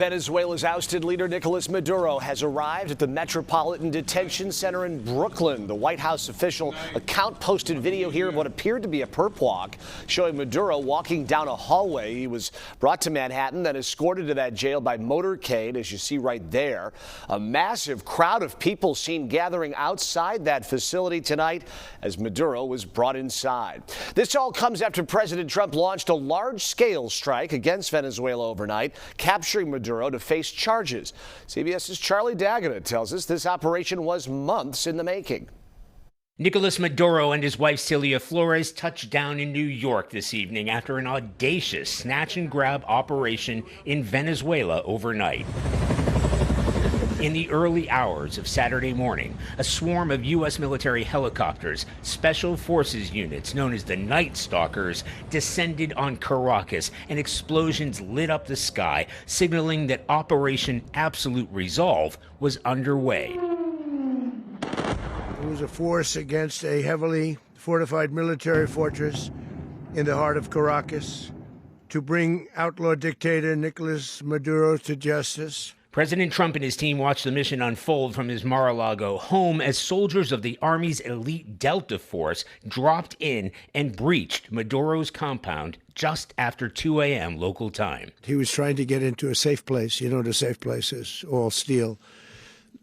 Venezuela's ousted leader Nicolas Maduro has arrived at the Metropolitan Detention Center in Brooklyn. The White House official account posted video here of what appeared to be a perp walk, showing Maduro walking down a hallway. He was brought to Manhattan, then escorted to that jail by motorcade, as you see right there. A massive crowd of people seen gathering outside that facility tonight as Maduro was brought inside. This all comes after President Trump launched a large-scale strike against Venezuela overnight, capturing Maduro to face charges. CBS's Charlie D'Agata tells us this operation was months in the making. Nicolas Maduro and his wife Celia Flores touched down in New York this evening after an audacious snatch-and-grab operation in Venezuela overnight. In the early hours of Saturday morning, a swarm of U.S. military helicopters, special forces units known as the Night Stalkers, descended on Caracas, and explosions lit up the sky, signaling that Operation Absolute Resolve was underway. It was a force against a heavily fortified military fortress in the heart of Caracas to bring outlaw dictator Nicolas Maduro to justice. President Trump and his team watched the mission unfold from his Mar-a-Lago home as soldiers of the Army's elite Delta Force dropped in and breached Maduro's compound just after 2 a.m. local time. He was trying to get into a safe place. You know, the safe place is all steel.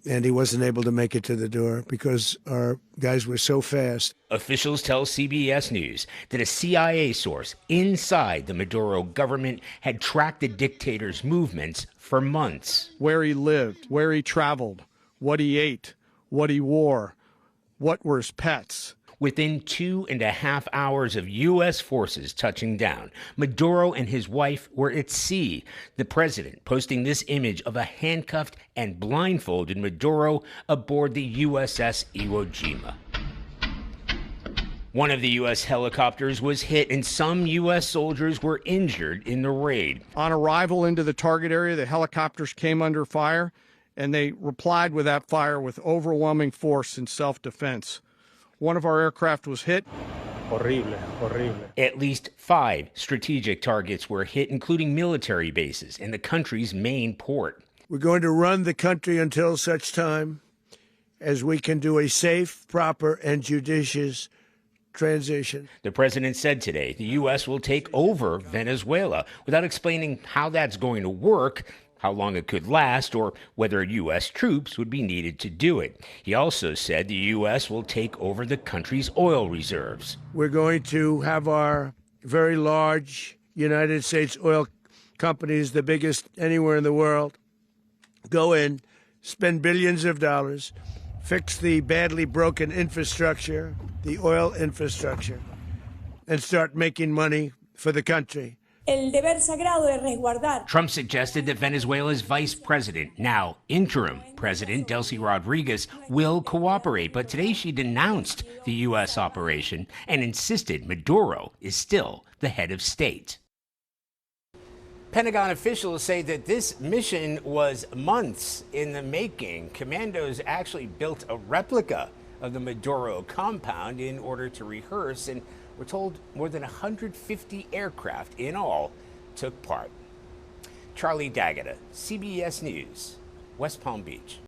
And he wasn't able to make it to the door because our guys were so fast. Officials tell CBS News that a CIA source inside the Maduro government had tracked the dictator's movements for months. Where he lived, where he traveled, what he ate, what he wore, what were his pets. Within 2.5 hours of U.S. forces touching down, Maduro and his wife were at sea. The president posting this image of a handcuffed and blindfolded Maduro aboard the USS Iwo Jima. One of the U.S. helicopters was hit, and some U.S. soldiers were injured in the raid. On arrival into the target area, the helicopters came under fire, and they replied with that fire with overwhelming force in self-defense. One of our aircraft was hit. Horrible. At least 5 strategic targets were hit, including military bases and the country's main port. We're going to run the country until such time as we can do a safe, proper, and judicious transition. The president said today the U.S. will take over Venezuela without explaining how that's going to work, how long it could last, or whether U.S. troops would be needed to do it. He also said the U.S. will take over the country's oil reserves. We're going to have our very large United States oil companies, the biggest anywhere in the world, go in, spend billions of dollars, fix the badly broken infrastructure, the oil infrastructure, and start making money for the country. Trump suggested that Venezuela's vice president, now interim president Delcy Rodriguez, will cooperate. But today she denounced the U.S. operation and insisted Maduro is still the head of state. Pentagon officials say that this mission was months in the making. Commandos actually built a replica of the Maduro compound in order to rehearse, and we're told more than 150 aircraft in all took part. Charlie D'Agata, CBS News, West Palm Beach.